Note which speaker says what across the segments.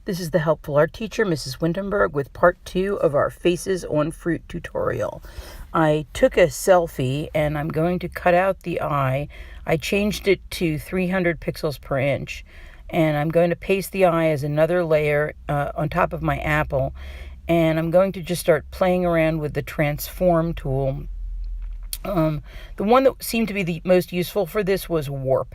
Speaker 1: This is the Helpful Art Teacher, Mrs. Windenberg, with part 2 of our Faces on Fruit tutorial. I took a selfie and I'm going to cut out the eye. I changed it to 300 pixels per inch, and I'm going to paste the eye as another layer on top of my apple, and I'm going to just start playing around with the transform tool. The one that seemed to be the most useful for this was warp.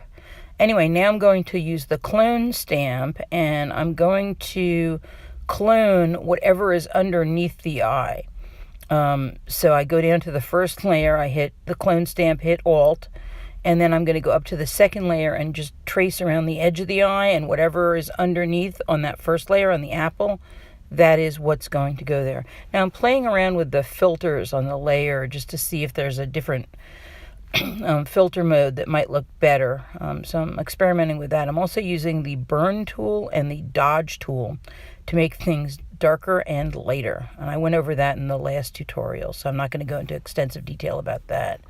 Speaker 1: Anyway, now I'm going to use the clone stamp, and I'm going to clone whatever is underneath the eye. So I go down to the first layer, I hit the clone stamp, hit Alt, and then I'm going to go up to the second layer and just trace around the edge of the eye, and whatever is underneath on that first layer on the apple, that is what's going to go there. Now I'm playing around with the filters on the layer just to see if there's a different filter mode that might look better. So I'm experimenting with that. I'm also using the burn tool and the dodge tool to make things darker and lighter. And I went over that in the last tutorial, so I'm not going to go into extensive detail about that.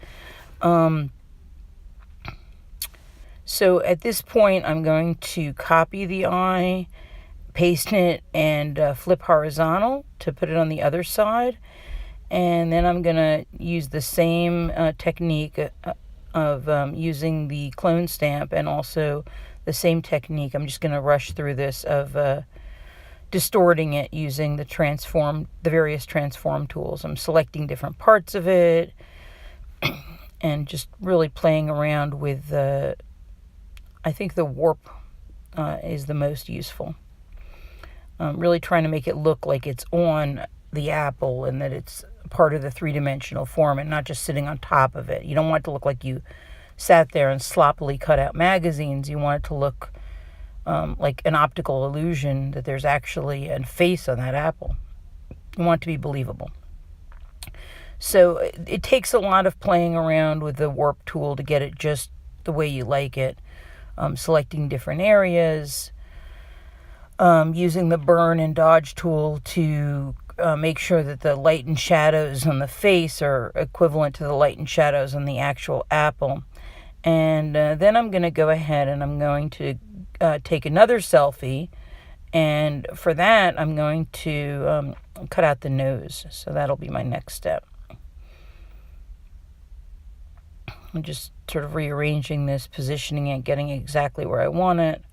Speaker 1: So at this point, I'm going to copy the eye, paste it, and flip horizontal to put it on the other side. And then I'm going to use the same technique of using the clone stamp, and also the same technique. I'm just going to rush through this of distorting it using the various transform tools. I'm selecting different parts of it and just really playing around with I think the warp is the most useful. Really trying to make it look like it's on the apple and that it's part of the three-dimensional form and not just sitting on top of it. You don't want it to look like you sat there and sloppily cut out magazines. You want it to look like an optical illusion that there's actually a face on that apple. You want it to be believable. So it takes a lot of playing around with the warp tool to get it just the way you like it. Selecting different areas, using the burn and dodge tool to make sure that the light and shadows on the face are equivalent to the light and shadows on the actual apple. And then I'm going to go ahead and I'm going to take another selfie. And for that, I'm going to cut out the nose. So that'll be my next step. I'm just sort of rearranging this, positioning it, getting exactly where I want it.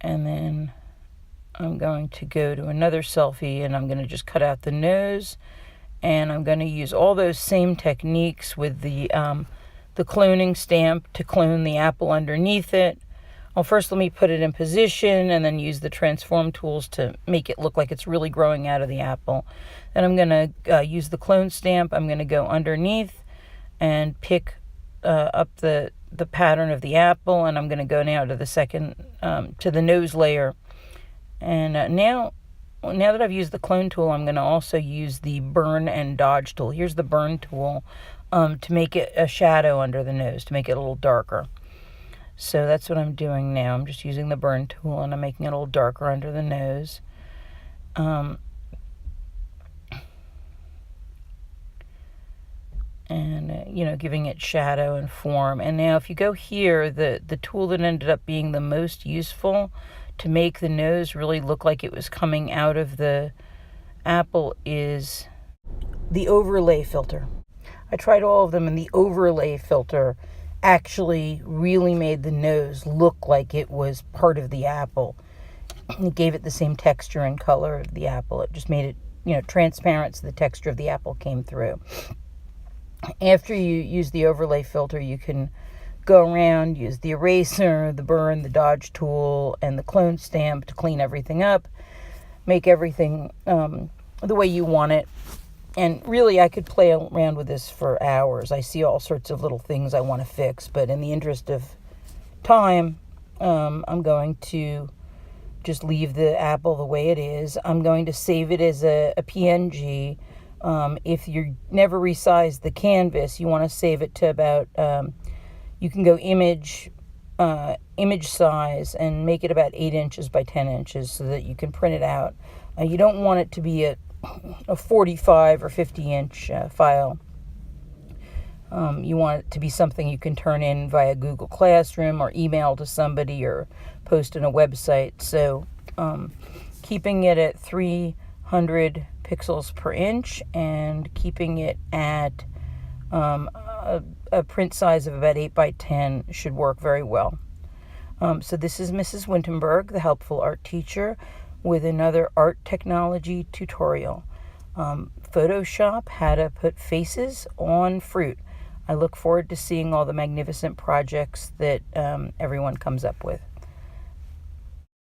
Speaker 1: And then I'm going to go to another selfie, and I'm going to just cut out the nose, and I'm going to use all those same techniques with the cloning stamp to clone the apple underneath it. Well, first let me put it in position, and then use the transform tools to make it look like it's really growing out of the apple. Then I'm going to use the clone stamp. I'm going to go underneath and pick up the pattern of the apple, and I'm going to go now to the second, to the nose layer. And now that I've used the clone tool, I'm going to also use the burn and dodge tool. Here's the burn tool to make it a shadow under the nose, to make it a little darker. So that's what I'm doing now. I'm just using the burn tool, and I'm making it a little darker under the nose. And giving it shadow and form. And now if you go here, the tool that ended up being the most useful to make the nose really look like it was coming out of the apple is the overlay filter. I tried all of them, and the overlay filter actually really made the nose look like it was part of the apple. It gave it the same texture and color of the apple. It just made it, transparent, so the texture of the apple came through. After you use the overlay filter, you can go around, use the eraser, the burn, the dodge tool, and the clone stamp to clean everything up, make everything the way you want it. And really, I could play around with this for hours. I see all sorts of little things I want to fix, but in the interest of time, I'm going to just leave the apple the way it is. I'm going to save it as a PNG. If you never resize the canvas, you want to save it to about, you can go image size and make it about 8 inches by 10 inches so that you can print it out. You don't want it to be a 45 or 50 inch file. You want it to be something you can turn in via Google Classroom or email to somebody or post on a website. So keeping it at 300 pixels per inch and keeping it at a print size of about 8 by 10 should work very well. So this is Mrs. Wintenberg, the helpful art teacher, with another art technology tutorial. Photoshop how to put faces on fruit. I look forward to seeing all the magnificent projects that everyone comes up with.